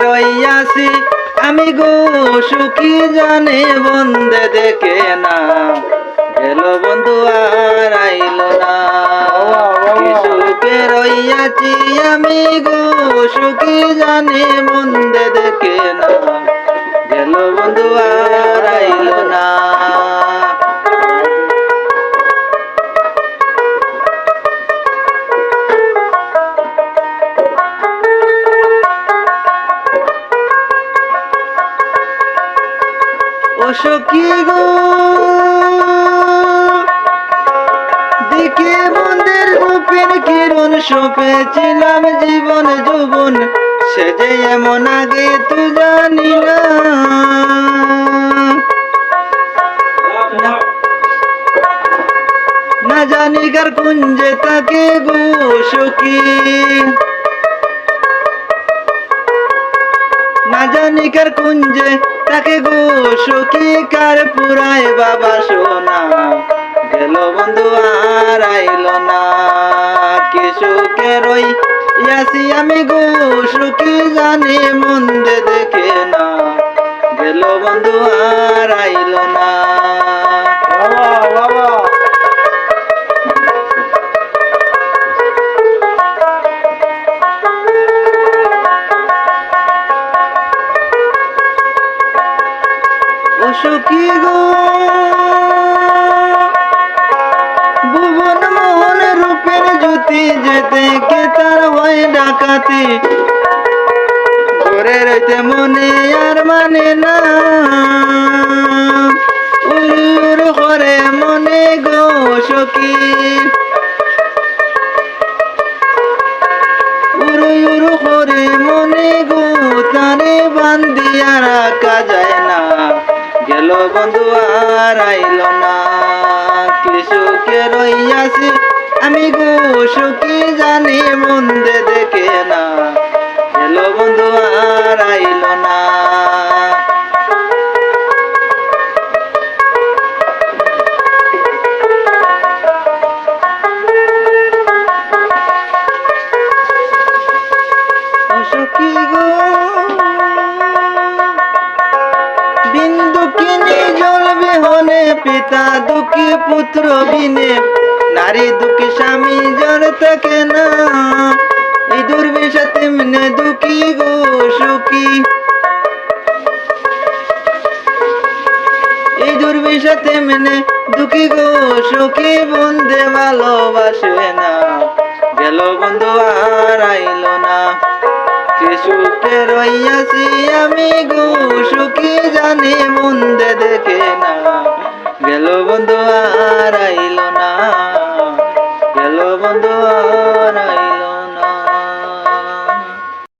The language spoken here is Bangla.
রইয়াছি আমি গো সুখী জানে বন্দে দেখে না গেল বন্ধু আর আইল না। কি সুখে রইয়াছি আমি গো সুখী জানে বন্দে দেখে না গেল বন্ধু আর আইল না। ও সখী গো দেখে বন্ধের রূপের কিরণ সপেছিলাম জীবন যৌবন সে যে এমন আগে তু জানি না। না জানি কার কুঞ্জে তাকে গো সখী, না জানি কার কুঞ্জে তাকে গো সখী কার পুরায় বাবা সোনা গেল বন্ধু আর আইল না। কি সুখে রইয়াছি আমি গো সুখী জানি মন্দে দেখে না গেল বন্ধু আর আইল না। ও সখী গো ভুবন মোহন রূপের জ্যোতি যেতে কে তার হয় ডাকাতি ঘরে রইতে মনে আর মানে না। উর করে মনে গো সখী, উর করে মনে গো তারে বান্দিয়া রাখা যায় না গেল বন্ধু আর আইল না। কি সুখে রইয়াছি আমি গো সুখী জানি মন্দে দেখে না গেল বন্ধু আর আইল না। ও সখী গো বিন্দু কিনে জ্বলবে হলে পিতা দুঃখী পুত্র বিনে নারী দুঃখী স্বামী জ্বর থাকে না। এই দুর্বিষা তেমনে দুঃখী গো সুখী, এই দুর্বিষা তেমনে দুঃখী গো সুখী বন্ধে ভালোবাসে না গেল বন্ধু আর আইল না। কি সুখে রইয়াছি আমি গো সুখী জানি মন্দে দেখে না গেল বন্ধু আর আইল না, গেল বন্ধু আর আইল